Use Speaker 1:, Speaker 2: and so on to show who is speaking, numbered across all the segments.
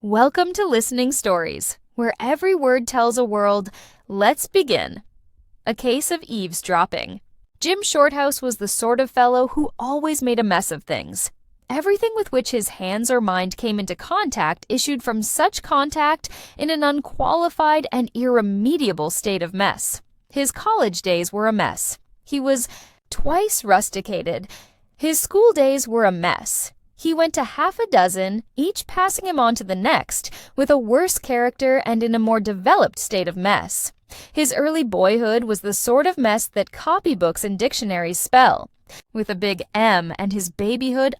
Speaker 1: Welcome to Listening Stories, where every word tells a world. Let's begin. A case of eavesdropping. Jim Shorthouse was the sort of fellow who always made a mess of things. Everything with which his hands or mind came into contact issued from such contact in an unqualified and irremediable state of mess. His college days were a mess. He was twice rusticated. His school days were a mess. He went to half a dozen, each passing him on to the next, with a worse character and in a more developed state of mess. His early boyhood was the sort of mess that copybooks and dictionaries spell, with a big M, and his babyhood,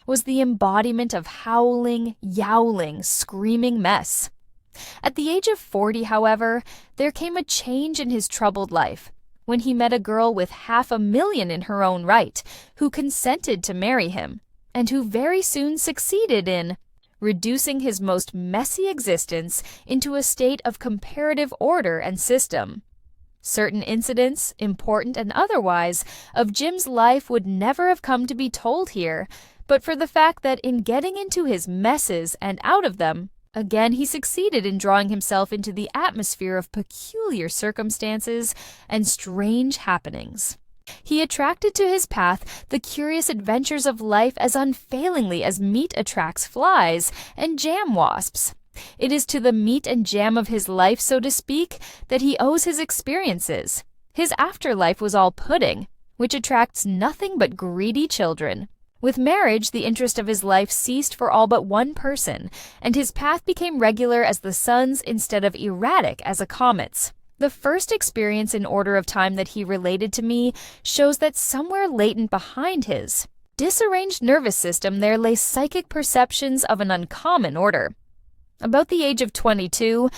Speaker 1: was the embodiment of howling, yowling, screaming mess. At the age of 40, however, there came a change in his troubled life, when he met a girl with $500,000 in her own right, who consented to marry him, and who very soon succeeded in reducing his most messy existence into a state of comparative order and system. Certain incidents, important and otherwise, of Jim's life would never have come to be told here, but for the fact that in getting into his messes and out of them, again he succeeded in drawing himself into the atmosphere of peculiar circumstances and strange happenings. He attracted to his path the curious adventures of life as unfailingly as meat attracts flies and jam wasps. It is to the meat and jam of his life, so to speak, that he owes his experiences. His afterlife was all pudding, which attracts nothing but greedy children. With marriage, the interest of his life ceased for all but one person, and his path became regular as the sun's instead of erratic as a comet's. The first experience in order of time that he related to me shows that somewhere latent behind his disarranged nervous system there lay psychic perceptions of an uncommon order. About the age of 22,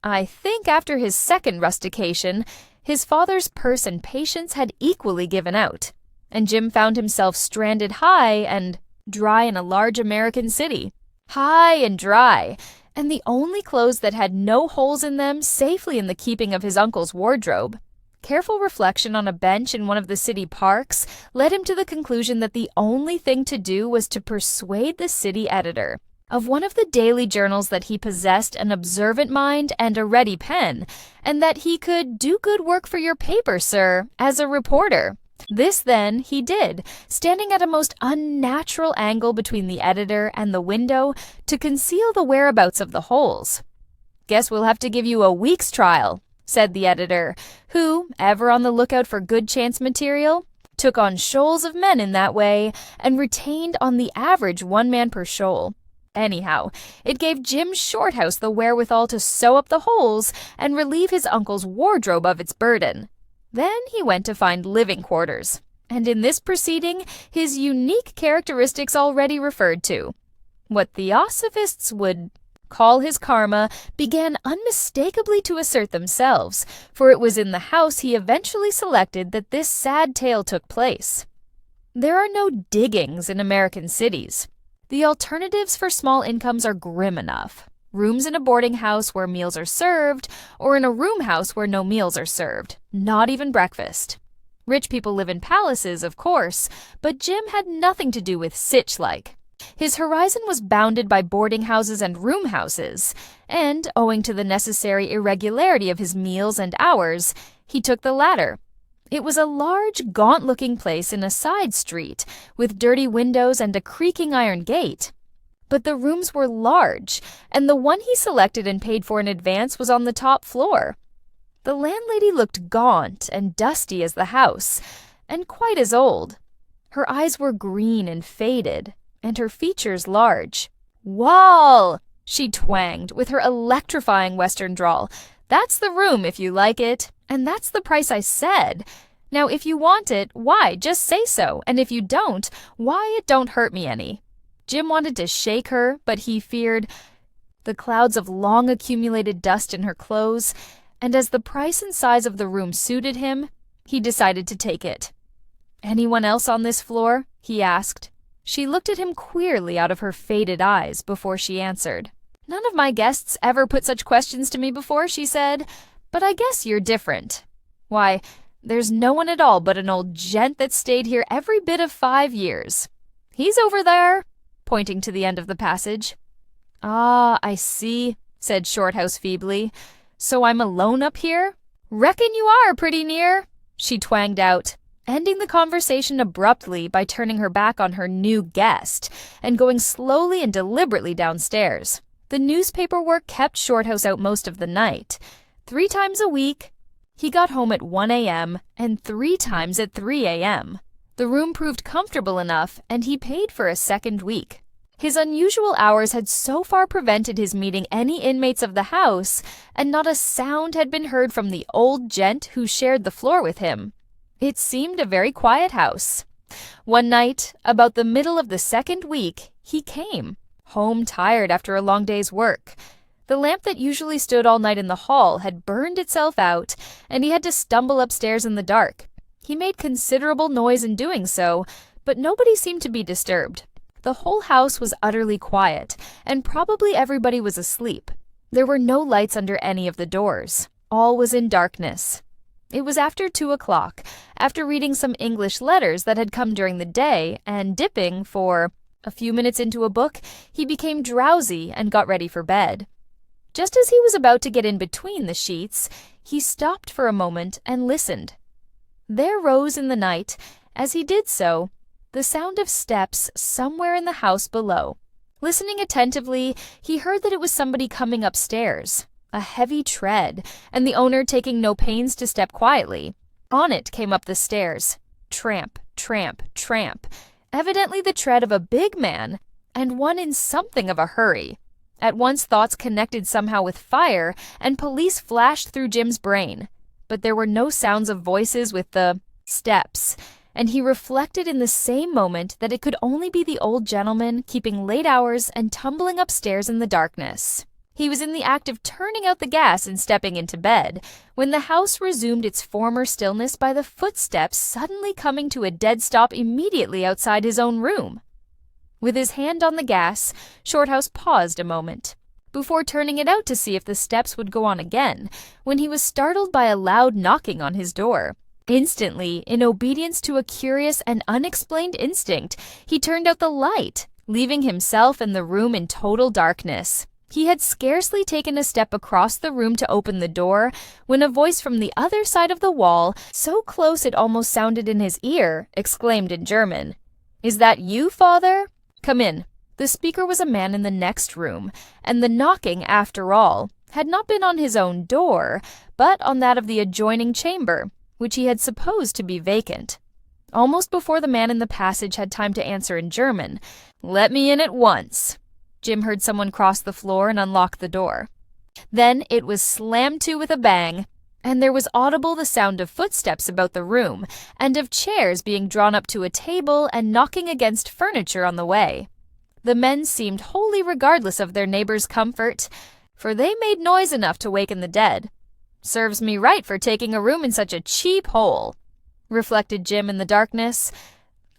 Speaker 1: I think after his second rustication, his father's purse and patience had equally given out, and Jim found himself stranded high and dry in a large American city. High and dry, and the only clothes that had no holes in them safely in the keeping of his uncle's wardrobe. Careful reflection on a bench in one of the city parks led him to the conclusion that the only thing to do was to persuade the city editor of one of the daily journals that he possessed an observant mind and a ready pen, and that he could do good work for your paper, sir, as a reporter. This, then, he did, standing at a most unnatural angle between the editor and the window to conceal the whereabouts of the holes. "Guess we'll have to give you a week's trial," said the editor, who, ever on the lookout for good chance material, took on shoals of men in that way and retained on the average one man per shoal. Anyhow, it gave Jim Shorthouse the wherewithal to sew up the holes and relieve his uncle's wardrobe of its burden. Then he went to find living quarters, and in this proceeding his unique characteristics already referred to, what theosophists would call his karma, began unmistakably to assert themselves, for it was in the house he eventually selected that this sad tale took place. There are no diggings in American cities. The alternatives for small incomes are grim enough. Rooms in a boarding house where meals are served, or in a room house where no meals are served, not even breakfast. Rich people live in palaces, of course, but Jim had nothing to do with sich-like. His horizon was bounded by boarding houses and room houses, and, owing to the necessary irregularity of his meals and hours, he took the latter. It was a large, gaunt-looking place in a side street, with dirty windows and a creaking iron gate. But the rooms were large, and the one he selected and paid for in advance was on the top floor. The landlady looked gaunt and dusty as the house, and quite as old. Her eyes were green and faded, and her features large. "Wall!" she twanged with her electrifying Western drawl. "That's the room if you like it, and that's the price I said. Now if you want it, why, just say so, and if you don't, why, it don't hurt me any." Jim wanted to shake her, but he feared the clouds of long accumulated dust in her clothes, and as the price and size of the room suited him, he decided to take it. "Anyone else on this floor?" he asked. She looked at him queerly out of her faded eyes before she answered. "None of my guests ever put such questions to me before," she said, "but I guess you're different. Why, there's no one at all but an old gent that stayed here every bit of 5 years. He's over there," pointing to the end of the passage. Ah, I see, said Shorthouse feebly. So I'm alone up here? Reckon you are pretty near, she twanged out, ending the conversation abruptly by turning her back on her new guest and going slowly and deliberately downstairs. The newspaper work kept Shorthouse out most of the night. 3 times a week, he got home at 1 a.m. and 3 times at 3 a.m. The room proved comfortable enough, and he paid for a second week. His unusual hours had so far prevented his meeting any inmates of the house, and not a sound had been heard from the old gent who shared the floor with him. It seemed a very quiet house. One night, about the middle of the second week, he came, home tired after a long day's work. The lamp that usually stood all night in the hall had burned itself out, and he had to stumble upstairs in the dark. He made considerable noise in doing so, but nobody seemed to be disturbed. The whole house was utterly quiet, and probably everybody was asleep. There were no lights under any of the doors. All was in darkness. It was after 2 o'clock, after reading some English letters that had come during the day, and dipping for a few minutes into a book, he became drowsy and got ready for bed. Just as he was about to get in between the sheets, he stopped for a moment and listened. There rose in the night, as he did so, the sound of steps somewhere in the house below. Listening attentively, he heard that it was somebody coming upstairs, a heavy tread, and the owner taking no pains to step quietly. On it came up the stairs, tramp, tramp, tramp, evidently the tread of a big man, and one in something of a hurry. At once thoughts connected somehow with fire, and police flashed through Jim's brain. But there were no sounds of voices with the steps, and he reflected in the same moment that it could only be the old gentleman keeping late hours and tumbling upstairs in the darkness. He was in the act of turning out the gas and stepping into bed, when the house resumed its former stillness by the footsteps suddenly coming to a dead stop immediately outside his own room. With his hand on the gas, Shorthouse paused a moment, before turning it out to see if the steps would go on again, when he was startled by a loud knocking on his door. Instantly, in obedience to a curious and unexplained instinct, he turned out the light, leaving himself and the room in total darkness. He had scarcely taken a step across the room to open the door, when a voice from the other side of the wall, so close it almost sounded in his ear, exclaimed in German, "Is that you, father? Come in." The speaker was a man in the next room, and the knocking, after all, had not been on his own door, but on that of the adjoining chamber, which he had supposed to be vacant. Almost before the man in the passage had time to answer in German, "Let me in at once," Jim heard someone cross the floor and unlock the door. Then it was slammed to with a bang, and there was audible the sound of footsteps about the room, and of chairs being drawn up to a table and knocking against furniture on the way. The men seemed wholly regardless of their neighbors' comfort, for they made noise enough to waken the dead. "Serves me right for taking a room in such a cheap hole," reflected Jim in the darkness.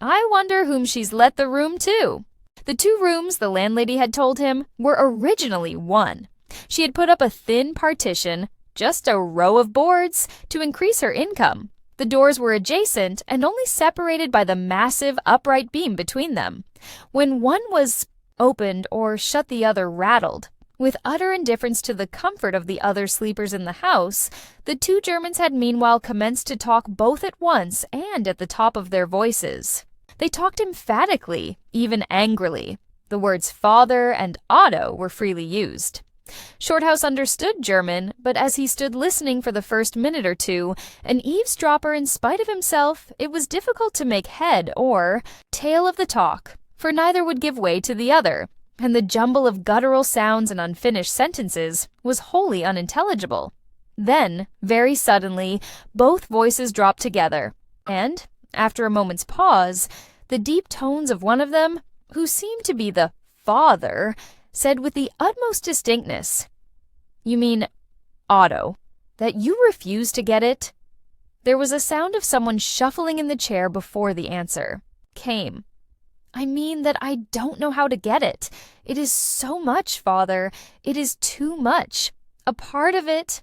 Speaker 1: "I wonder whom she's let the room to." The 2 rooms, the landlady had told him, were originally one. She had put up a thin partition, just a row of boards, to increase her income. The doors were adjacent and only separated by the massive upright beam between them. When one was opened or shut, the other rattled. With utter indifference to the comfort of the other sleepers in the house, the 2 Germans had meanwhile commenced to talk both at once and at the top of their voices. They talked emphatically, even angrily. The words father and Otto were freely used. Shorthouse understood German, but as he stood listening for the first minute or two, an eavesdropper in spite of himself, it was difficult to make head or tail of the talk, for neither would give way to the other, and the jumble of guttural sounds and unfinished sentences was wholly unintelligible. Then, very suddenly, both voices dropped together, and, after a moment's pause, the deep tones of one of them, who seemed to be the father, said with the utmost distinctness, "You mean, Otto, that you refuse to get it?" There was a sound of someone shuffling in the chair before the answer came. "I mean that I don't know how to get it. It is so much, father. It is too much. A part of it,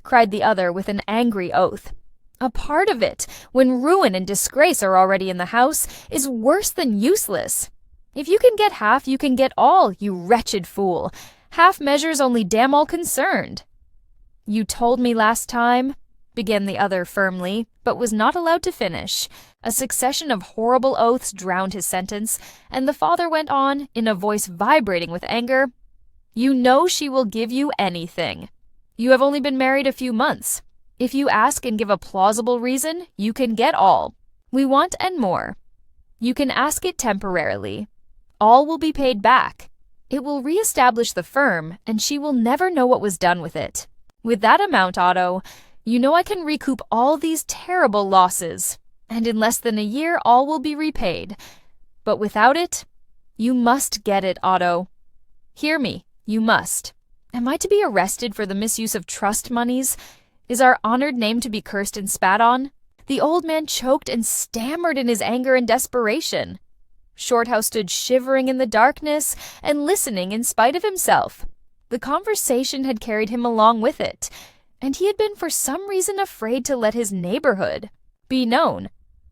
Speaker 1: cried the other with an angry oath. A part of it, when ruin and disgrace are already in the house, is worse than useless. If you can get half, you can get all, you wretched fool. Half measures only damn all concerned. You told me last time, began the other firmly, but was not allowed to finish. A succession of horrible oaths drowned his sentence, and the father went on, in a voice vibrating with anger, "You know she will give you anything. You have only been married a few months. If you ask and give a plausible reason, you can get all. We want and more. You can ask it temporarily. All will be paid back. It will reestablish the firm, and she will never know what was done with it. With that amount, Otto, you know I can recoup all these terrible losses, and in less than a year all will be repaid. But without it, you must get it, Otto. Hear me, you must. Am I to be arrested for the misuse of trust moneys? Is our honored name to be cursed and spat on?" The old man choked and stammered in his anger and desperation. Shorthouse stood shivering in the darkness and listening in spite of himself. The conversation had carried him along with it, and he had been for some reason afraid to let his neighborhood be known.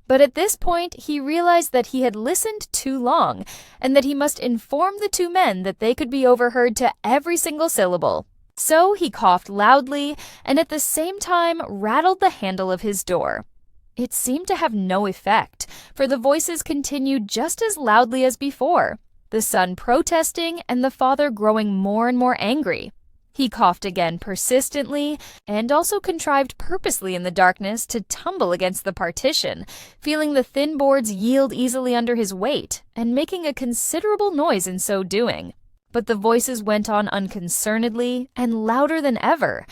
Speaker 1: But at this point, he realized that he had listened too long, and that he must inform the two men that they could be overheard to every single syllable. So he coughed loudly, and at the same time rattled the handle of his door. It seemed to have no effect, for the voices continued just as loudly as before, the son protesting and the father growing more and more angry. He coughed again persistently, and also contrived purposely in the darkness to tumble against the partition, feeling the thin boards yield easily under his weight, and making a considerable noise in so doing. But the voices went on unconcernedly, and louder than ever.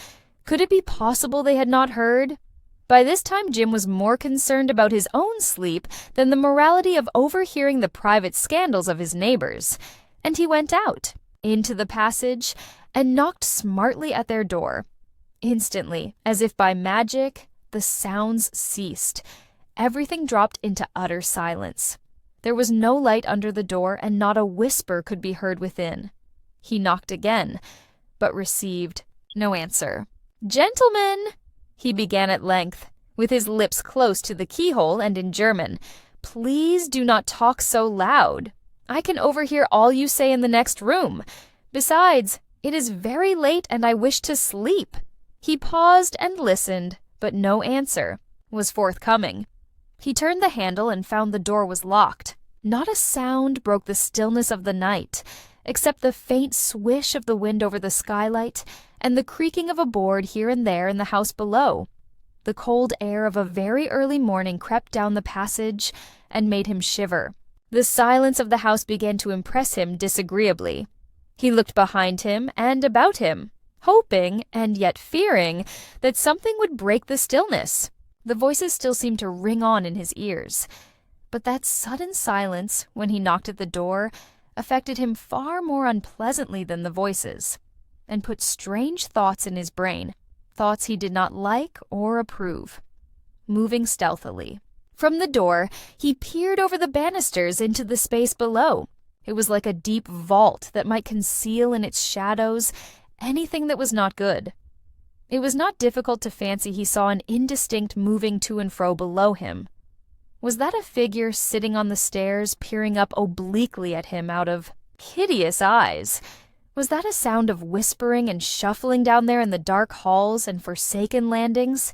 Speaker 1: Could it be possible they had not heard? By this time Jim was more concerned about his own sleep than the morality of overhearing the private scandals of his neighbors, and he went out, into the passage, and knocked smartly at their door. Instantly, as if by magic, the sounds ceased. Everything dropped into utter silence. There was no light under the door, and not a whisper could be heard within. He knocked again, but received no answer. "Gentlemen," he began at length, with his lips close to the keyhole and in German, "please do not talk so loud. I can overhear all you say in the next room. Besides, it is very late and I wish to sleep." He paused and listened, but no answer was forthcoming. He turned the handle and found the door was locked. Not a sound broke the stillness of the night, except the faint swish of the wind over the skylight and the creaking of a board here and there in the house below. The cold air of a very early morning crept down the passage and made him shiver. The silence of the house began to impress him disagreeably. He looked behind him and about him, hoping and yet fearing that something would break the stillness. The voices still seemed to ring on in his ears. But that sudden silence, when he knocked at the door, affected him far more unpleasantly than the voices, and put strange thoughts in his brain, thoughts he did not like or approve. Moving stealthily from the door, he peered over the banisters into the space below. It was like a deep vault that might conceal in its shadows anything that was not good. It was not difficult to fancy he saw an indistinct moving to and fro below him. Was that a figure sitting on the stairs, peering up obliquely at him out of hideous eyes? Was that a sound of whispering and shuffling down there in the dark halls and forsaken landings?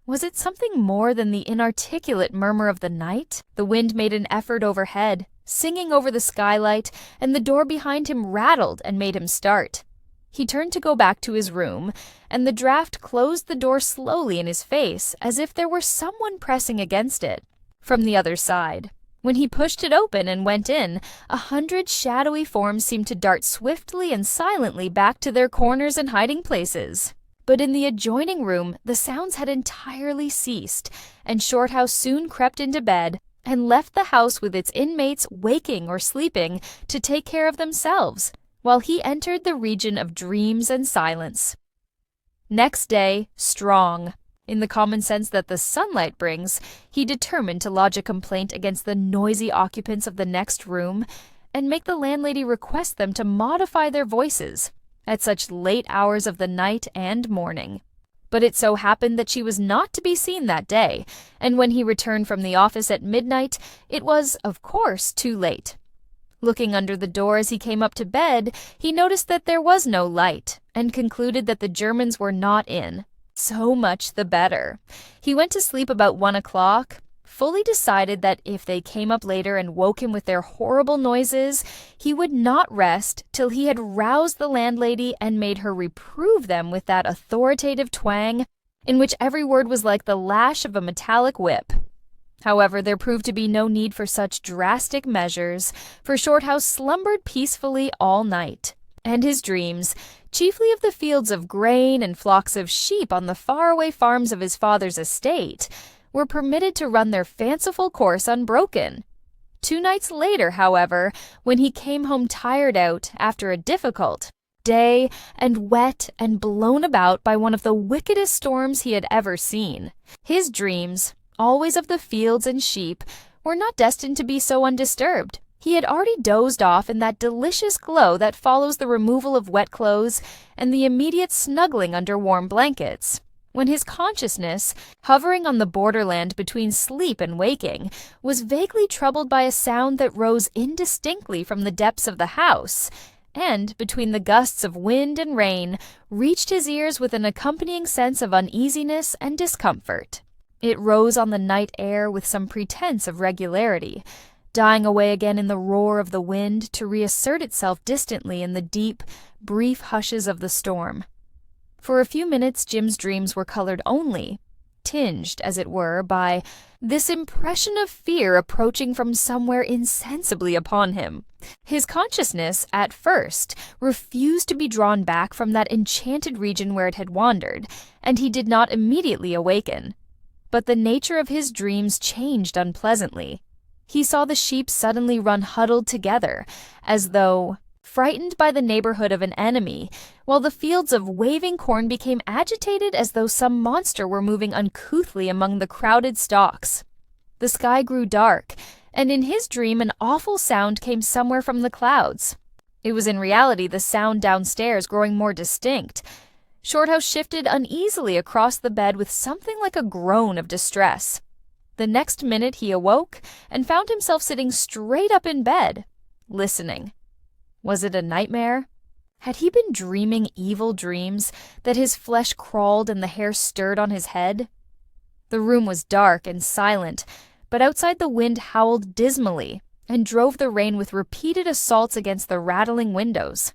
Speaker 1: Was it something more than the inarticulate murmur of the night? The wind made an effort overhead, singing over the skylight, and the door behind him rattled and made him start. He turned to go back to his room, and the draft closed the door slowly in his face, as if there were someone pressing against it from the other side. When he pushed it open and went in, 100 shadowy forms seemed to dart swiftly and silently back to their corners and hiding places. But in the adjoining room, the sounds had entirely ceased, and Shorthouse soon crept into bed and left the house with its inmates waking or sleeping to take care of themselves, while he entered the region of dreams and silence. Next day, strong, in the common sense that the sunlight brings, he determined to lodge a complaint against the noisy occupants of the next room and make the landlady request them to modify their voices at such late hours of the night and morning. But it so happened that she was not to be seen that day, and when he returned from the office at midnight, it was, of course, too late. Looking under the door as he came up to bed, he noticed that there was no light and concluded that the Germans were not in. So much the better. He went to sleep about 1 o'clock, fully decided that if they came up later and woke him with their horrible noises, he would not rest till he had roused the landlady and made her reprove them with that authoritative twang in which every word was like the lash of a metallic whip. However, there proved to be no need for such drastic measures, for Shorthouse slumbered peacefully all night, and his dreams, chiefly of the fields of grain and flocks of sheep on the faraway farms of his father's estate, were permitted to run their fanciful course unbroken. 2 nights later, however, when he came home tired out after a difficult day and wet and blown about by one of the wickedest storms he had ever seen, his dreams, always of the fields and sheep, were not destined to be so undisturbed. He had already dozed off in that delicious glow that follows the removal of wet clothes and the immediate snuggling under warm blankets, when his consciousness, hovering on the borderland between sleep and waking, was vaguely troubled by a sound that rose indistinctly from the depths of the house, and, between the gusts of wind and rain, reached his ears with an accompanying sense of uneasiness and discomfort. It rose on the night air with some pretense of regularity, dying away again in the roar of the wind to reassert itself distantly in the deep, brief hushes of the storm. For a few minutes Jim's dreams were colored only, tinged, as it were, by this impression of fear approaching from somewhere insensibly upon him. His consciousness, at first, refused to be drawn back from that enchanted region where it had wandered, and he did not immediately awaken. But the nature of his dreams changed unpleasantly. He saw the sheep suddenly run huddled together, as though frightened by the neighborhood of an enemy, while the fields of waving corn became agitated as though some monster were moving uncouthly among the crowded stalks. The sky grew dark, and in his dream an awful sound came somewhere from the clouds. It was in reality the sound downstairs growing more distinct. Shorthouse shifted uneasily across the bed with something like a groan of distress. The next minute he awoke and found himself sitting straight up in bed, listening. Was it a nightmare? Had he been dreaming evil dreams, that his flesh crawled and the hair stirred on his head? The room was dark and silent, but outside the wind howled dismally and drove the rain with repeated assaults against the rattling windows.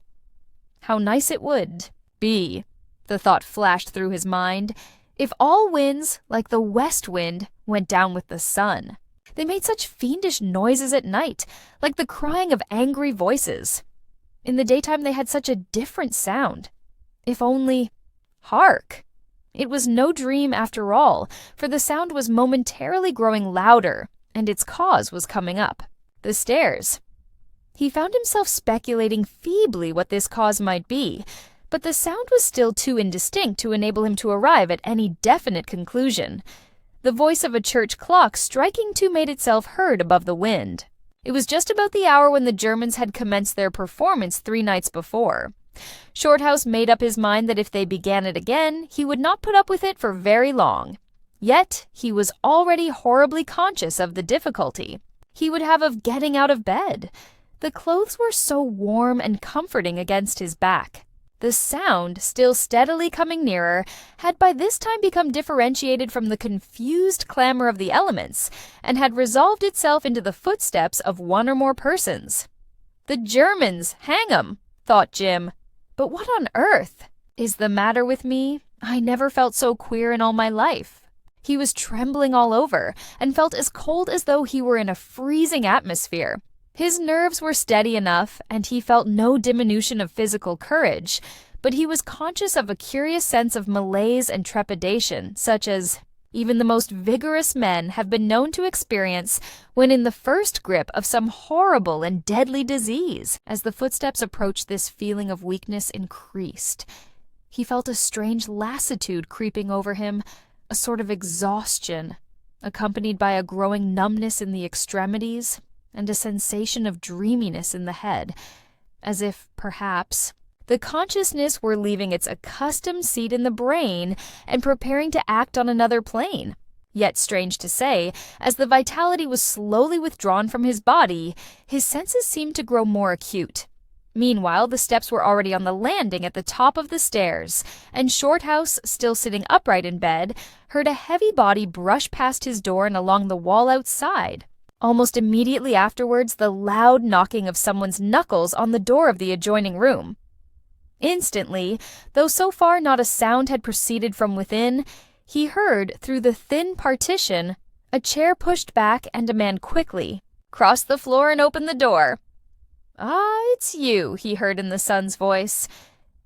Speaker 1: How nice it would be, the thought flashed through his mind, if all winds, like the west wind, went down with the sun. They made such fiendish noises at night, like the crying of angry voices. In the daytime they had such a different sound. If only— hark! It was no dream after all, for the sound was momentarily growing louder, and its cause was coming up the stairs. He found himself speculating feebly what this cause might be, but the sound was still too indistinct to enable him to arrive at any definite conclusion. The voice of a church clock striking 2 made itself heard above the wind. It was just about the hour when the Germans had commenced their performance 3 nights before. Shorthouse made up his mind that if they began it again, he would not put up with it for very long. Yet he was already horribly conscious of the difficulty he would have of getting out of bed. The clothes were so warm and comforting against his back. The sound, still steadily coming nearer, had by this time become differentiated from the confused clamor of the elements, and had resolved itself into the footsteps of 1 or more persons. The Germans, hang 'em, thought Jim. But what on earth is the matter with me? I never felt so queer in all my life. He was trembling all over, and felt as cold as though he were in a freezing atmosphere. His nerves were steady enough, and he felt no diminution of physical courage, but he was conscious of a curious sense of malaise and trepidation, such as even the most vigorous men have been known to experience when in the first grip of some horrible and deadly disease. As the footsteps approached, this feeling of weakness increased. He felt a strange lassitude creeping over him, a sort of exhaustion, accompanied by a growing numbness in the extremities, and a sensation of dreaminess in the head, as if, perhaps, the consciousness were leaving its accustomed seat in the brain and preparing to act on another plane. Yet, strange to say, as the vitality was slowly withdrawn from his body, his senses seemed to grow more acute. Meanwhile, the steps were already on the landing at the top of the stairs, and Shorthouse, still sitting upright in bed, heard a heavy body brush past his door and along the wall outside. Almost immediately afterwards, the loud knocking of someone's knuckles on the door of the adjoining room. Instantly, though so far not a sound had proceeded from within, he heard, through the thin partition, a chair pushed back and a man quickly cross the floor and open the door. "Ah, it's you," he heard in the son's voice.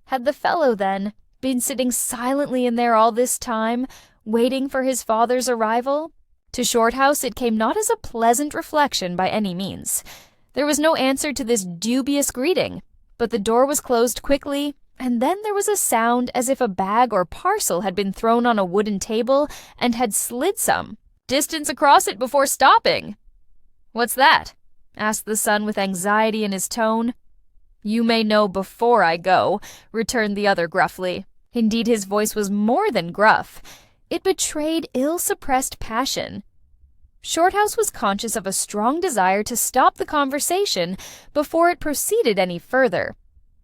Speaker 1: Had the fellow, then, been sitting silently in there all this time, waiting for his father's arrival? To Shorthouse it came not as a pleasant reflection by any means. There was no answer to this dubious greeting, but the door was closed quickly, and then there was a sound as if a bag or parcel had been thrown on a wooden table and had slid some distance across it before stopping. "What's that?" asked the son with anxiety in his tone. "You may know before I go," returned the other gruffly. Indeed, his voice was more than gruff. It betrayed ill-suppressed passion. Shorthouse was conscious of a strong desire to stop the conversation before it proceeded any further.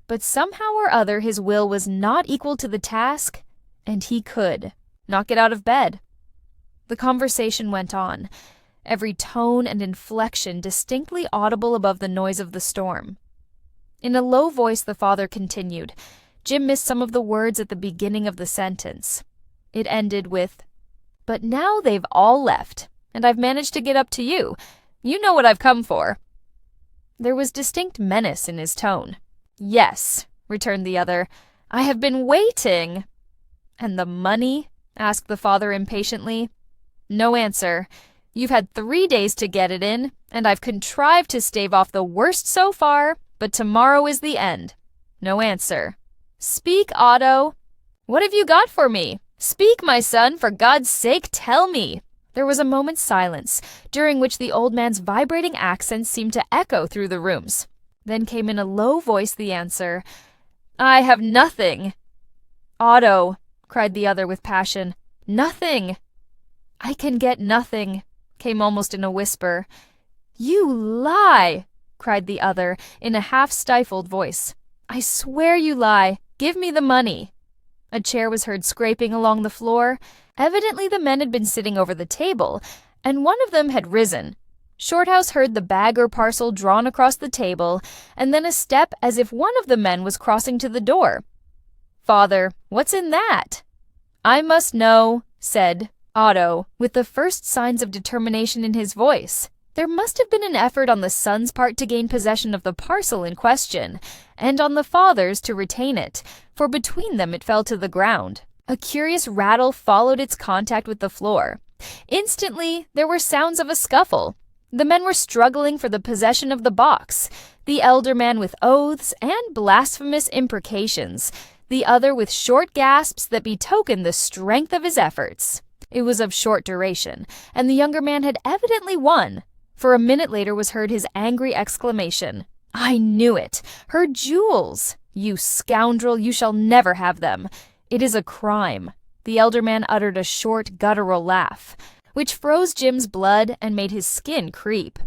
Speaker 1: But somehow or other his will was not equal to the task, and he could not get out of bed. The conversation went on, every tone and inflection distinctly audible above the noise of the storm. In a low voice the father continued. Jim missed some of the words at the beginning of the sentence. It ended with, "But now they've all left, and I've managed to get up to you. You know what I've come for." There was distinct menace in his tone. "Yes," returned the other, "I have been waiting." "And the money?" asked the father impatiently. No answer. "You've had 3 days to get it in, and I've contrived to stave off the worst so far, but tomorrow is the end." No answer. "Speak, Otto. What have you got for me? Speak, my son, for God's sake, tell me." There was a moment's silence, during which the old man's vibrating accents seemed to echo through the rooms. Then came in a low voice the answer, "I have nothing." "Otto," cried the other with passion, "nothing." "I can get nothing," came almost in a whisper. "You lie," cried the other in a half-stifled voice. "I swear you lie. Give me the money." A chair was heard scraping along the floor. Evidently the men had been sitting over the table, and one of them had risen. Shorthouse heard the bag or parcel drawn across the table, and then a step as if one of the men was crossing to the door. "Father, what's in that?" "I must know," said Otto, with the first signs of determination in his voice. There must have been an effort on the son's part to gain possession of the parcel in question, and on the father's to retain it, for between them it fell to the ground. A curious rattle followed its contact with the floor. Instantly, there were sounds of a scuffle. The men were struggling for the possession of the box, the elder man with oaths and blasphemous imprecations, the other with short gasps that betokened the strength of his efforts. It was of short duration, and the younger man had evidently won, for a minute later was heard his angry exclamation, "I knew it! Her jewels! You scoundrel, you shall never have them! It is a crime." The elder man uttered a short, guttural laugh, which froze Jim's blood and made his skin creep.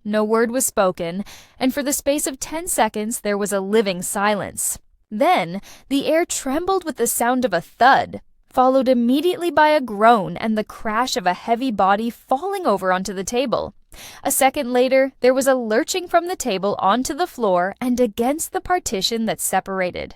Speaker 1: No word was spoken, and for the space of 10 seconds there was a living silence. Then the air trembled with the sound of a thud, followed immediately by a groan and the crash of a heavy body falling over onto the table. A second later, there was a lurching from the table onto the floor and against the partition that separated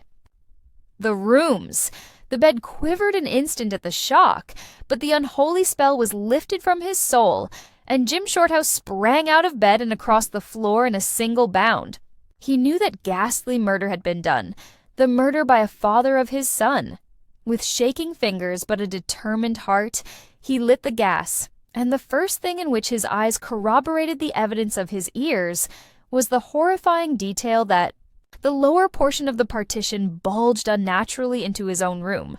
Speaker 1: the rooms. The bed quivered an instant at the shock, but the unholy spell was lifted from his soul, and Jim Shorthouse sprang out of bed and across the floor in a single bound. He knew that ghastly murder had been done, the murder by a father of his son. With shaking fingers but a determined heart, he lit the gas, and the first thing in which his eyes corroborated the evidence of his ears was the horrifying detail that the lower portion of the partition bulged unnaturally into his own room.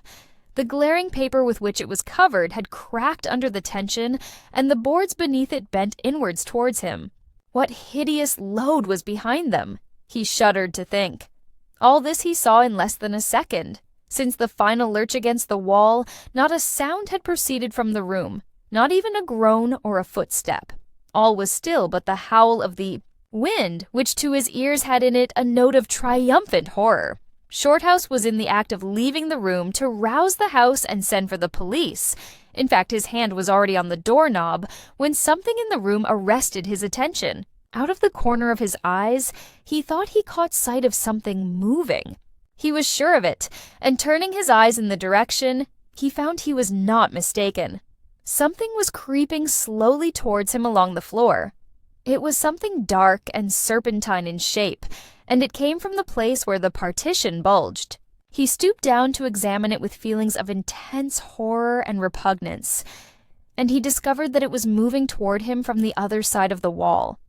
Speaker 1: The glaring paper with which it was covered had cracked under the tension, and the boards beneath it bent inwards towards him. What hideous load was behind them? He shuddered to think. All this he saw in less than a second. Since the final lurch against the wall, not a sound had proceeded from the room, Not even a groan or a footstep. All was still but the howl of the wind, which to his ears had in it a note of triumphant horror. Shorthouse was in the act of leaving the room to rouse the house and send for the police. In fact, his hand was already on the doorknob when something in the room arrested his attention. Out of the corner of his eyes, he thought he caught sight of something moving. He was sure of it, and turning his eyes in the direction, he found he was not mistaken. Something was creeping slowly towards him along the floor. It was something dark and serpentine in shape, and it came from the place where the partition bulged. He stooped down to examine it with feelings of intense horror and repugnance, and he discovered that it was moving toward him from the other side of the wall.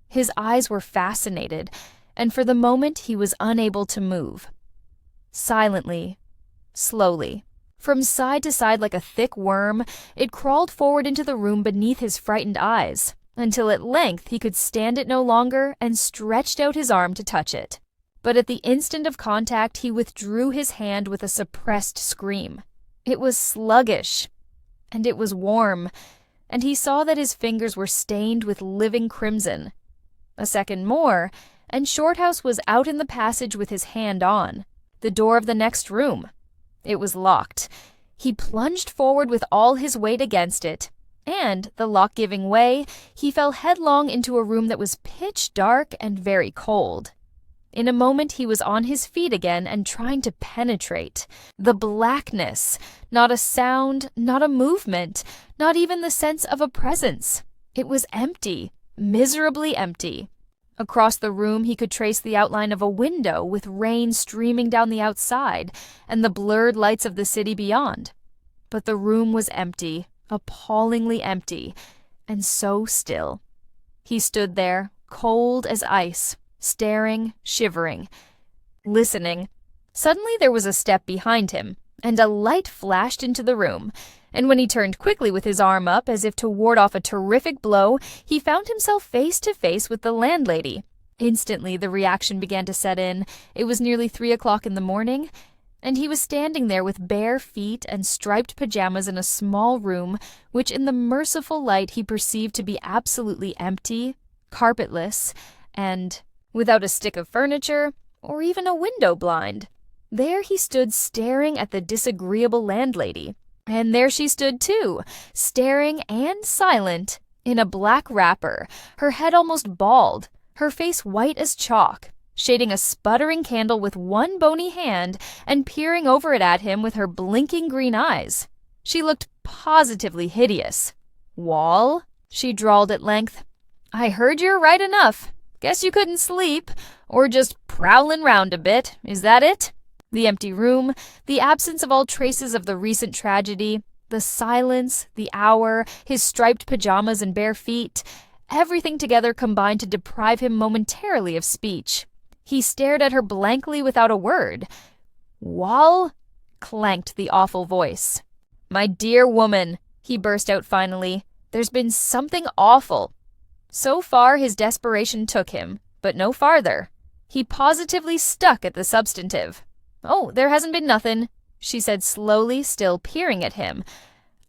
Speaker 1: His eyes were fascinated, and for the moment he was unable to move. Silently, slowly, from side to side like a thick worm, it crawled forward into the room beneath his frightened eyes, until at length he could stand it no longer and stretched out his arm to touch it. But at the instant of contact, he withdrew his hand with a suppressed scream. It was sluggish, and it was warm, and he saw that his fingers were stained with living crimson. A second more, and Shorthouse was out in the passage with his hand on the door of the next room. It was locked. He plunged forward with all his weight against it, and, the lock giving way, he fell headlong into a room that was pitch dark and very cold. In a moment he was on his feet again and trying to penetrate. The blackness, not a sound, not a movement, not even the sense of a presence. It was empty, miserably empty. Across the room he could trace the outline of a window with rain streaming down the outside and the blurred lights of the city beyond. But the room was empty, appallingly empty, and so still. He stood there, cold as ice, staring, shivering, listening. Suddenly there was a step behind him, and a light flashed into the room, and when he turned quickly with his arm up as if to ward off a terrific blow, he found himself face to face with the landlady. Instantly the reaction began to set in. It was nearly 3 o'clock in the morning, and he was standing there with bare feet and striped pajamas in a small room, which in the merciful light he perceived to be absolutely empty, carpetless, and without a stick of furniture or even a window blind. There he stood staring at the disagreeable landlady. And there she stood too, staring and silent, in a black wrapper, her head almost bald, her face white as chalk, shading a sputtering candle with one bony hand and peering over it at him with her blinking green eyes. She looked positively hideous. "Wall?" she drawled at length. "I heard you're right enough. Guess you couldn't sleep, or just prowlin' round a bit, is that it?" The empty room, the absence of all traces of the recent tragedy, the silence, the hour, his striped pajamas and bare feet, everything together combined to deprive him momentarily of speech. He stared at her blankly without a word. "Wall?" clanked the awful voice. "My dear woman," he burst out finally, "there's been something awful." So far his desperation took him, but no farther. He positively stuck at the substantive. "Oh, there hasn't been nothin'," she said slowly, still peering at him.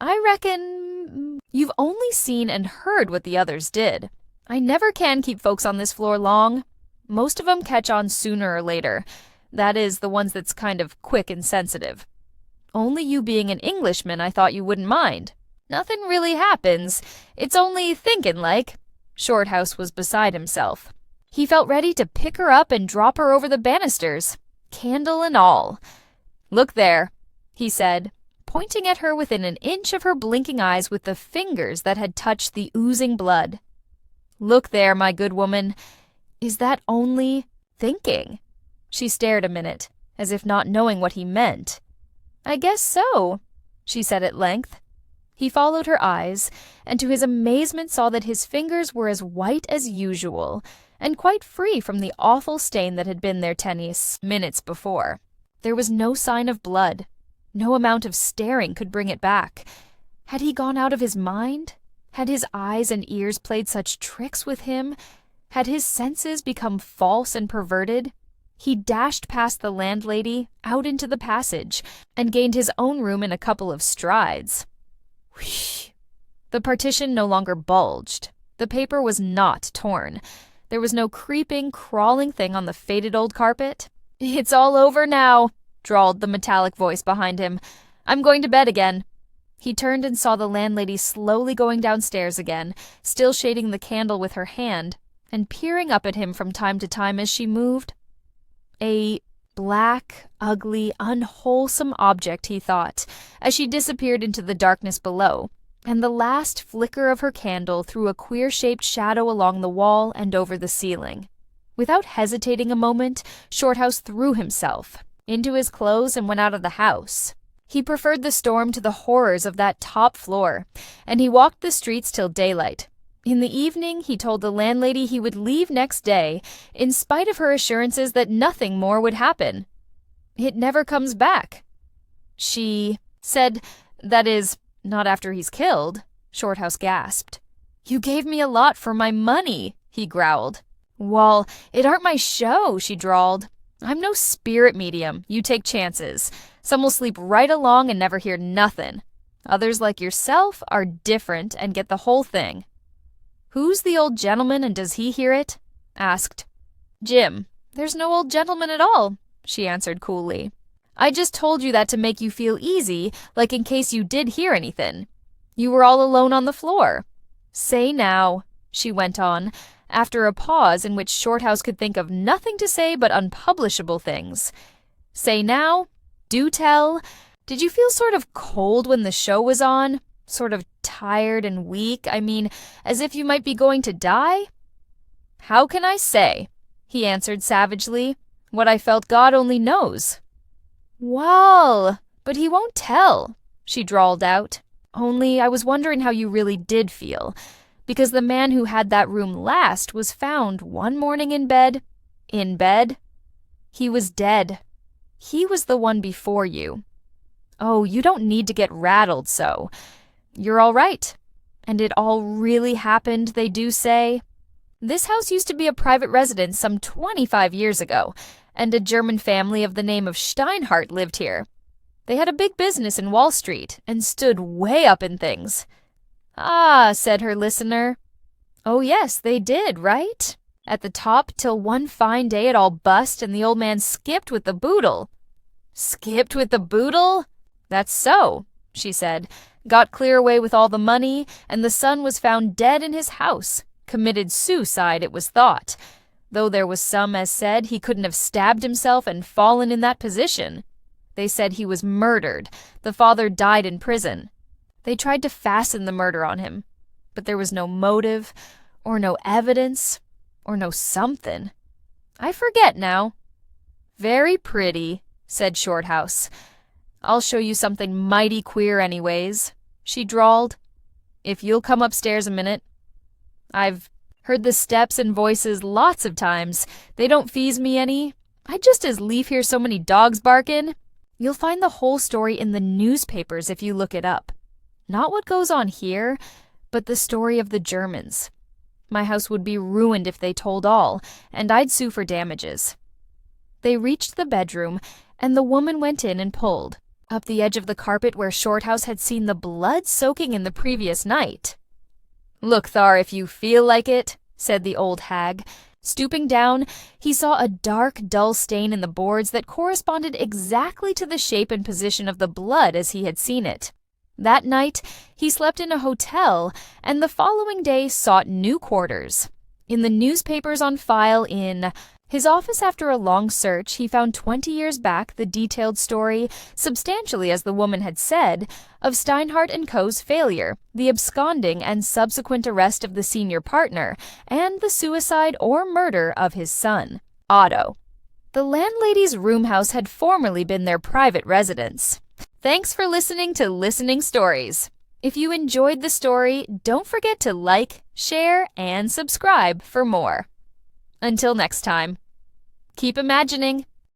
Speaker 1: "I reckon you've only seen and heard what the others did. I never can keep folks on this floor long. Most of 'em catch on sooner or later. That is, the ones that's kind of quick and sensitive. Only you being an Englishman, I thought you wouldn't mind. Nothing really happens. It's only thinkin' like." Shorthouse was beside himself. He felt ready to pick her up and drop her over the banisters, candle and all. "Look there," he said, pointing at her within an inch of her blinking eyes with the fingers that had touched the oozing blood. "Look there, my good woman. Is that only thinking?" She stared a minute, as if not knowing what he meant. "I guess so," she said at length. He followed her eyes, and to his amazement saw that his fingers were as white as usual, and quite free from the awful stain that had been there 10 minutes before. There was no sign of blood. No amount of staring could bring it back. Had he gone out of his mind? Had his eyes and ears played such tricks with him? Had his senses become false and perverted? He dashed past the landlady, out into the passage, and gained his own room in a couple of strides. Whoosh! The partition no longer bulged. The paper was not torn. There was no creeping, crawling thing on the faded old carpet. "It's all over now," drawled the metallic voice behind him. "I'm going to bed again." He turned and saw the landlady slowly going downstairs again, still shading the candle with her hand, and peering up at him from time to time as she moved. A black, ugly, unwholesome object, he thought, as she disappeared into the darkness below, and the last flicker of her candle threw a queer-shaped shadow along the wall and over the ceiling. Without hesitating a moment, Shorthouse threw himself into his clothes and went out of the house. He preferred the storm to the horrors of that top floor, and he walked the streets till daylight. In the evening, he told the landlady he would leave next day, in spite of her assurances that nothing more would happen. "It never comes back." She said, "That is, not after he's killed." Shorthouse gasped. "You gave me a lot for my money," he growled. "Wall, it aren't my show," she drawled. "I'm no spirit medium. You take chances. Some will sleep right along and never hear nothin'. Others, like yourself, are different and get the whole thing." "Who's the old gentleman and does he hear it?" asked Jim. "There's no old gentleman at all," she answered coolly. "I just told you that to make you feel easy, like in case you did hear anything. You were all alone on the floor. Say now," she went on, after a pause in which Shorthouse could think of nothing to say but unpublishable things. "Say now, do tell, did you feel sort of cold when the show was on? Sort of tired and weak, I mean, as if you might be going to die?" "How can I say?" he answered savagely. "What I felt God only knows." "Well, but he won't tell," she drawled out. "Only I was wondering how you really did feel, because the man who had that room last was found one morning in bed. In bed? He was dead. He was the one before you. Oh, you don't need to get rattled so. You're all right. And it all really happened, they do say. This house used to be a private residence some 25 years ago, and a German family of the name of Steinhardt lived here. They had a big business in Wall Street and stood way up in things." "Ah," said her listener. "Oh yes, they did, right? At the top till one fine day it all bust and the old man skipped with the boodle." "Skipped with the boodle?" "That's so," she said. "Got clear away with all the money, and the son was found dead in his house. Committed suicide, it was thought, though there was some as said he couldn't have stabbed himself and fallen in that position. They said he was murdered. The father died in prison. They tried to fasten the murder on him, but there was no motive, or no evidence, or no something. I forget now." "Very pretty," said Shorthouse. "I'll show you something mighty queer anyways," she drawled. "If you'll come upstairs a minute. I've heard the steps and voices lots of times. They don't feeze me any. I'd just as lief hear so many dogs barkin'. You'll find the whole story in the newspapers if you look it up. Not what goes on here, but the story of the Germans. My house would be ruined if they told all, and I'd sue for damages." They reached the bedroom, and the woman went in and pulled up the edge of the carpet where Shorthouse had seen the blood soaking in the previous night. "Look thar if you feel like it," said the old hag. Stooping down, he saw a dark, dull stain in the boards that corresponded exactly to the shape and position of the blood as he had seen it. That night, he slept in a hotel, and the following day sought new quarters. In the newspapers on file in his office, after a long search, he found 20 years back the detailed story, substantially as the woman had said, of Steinhardt & Co.'s failure, the absconding and subsequent arrest of the senior partner, and the suicide or murder of his son, Otto. The landlady's room house had formerly been their private residence. Thanks for listening to Listening Stories. If you enjoyed the story, don't forget to like, share, and subscribe for more. Until next time, keep imagining.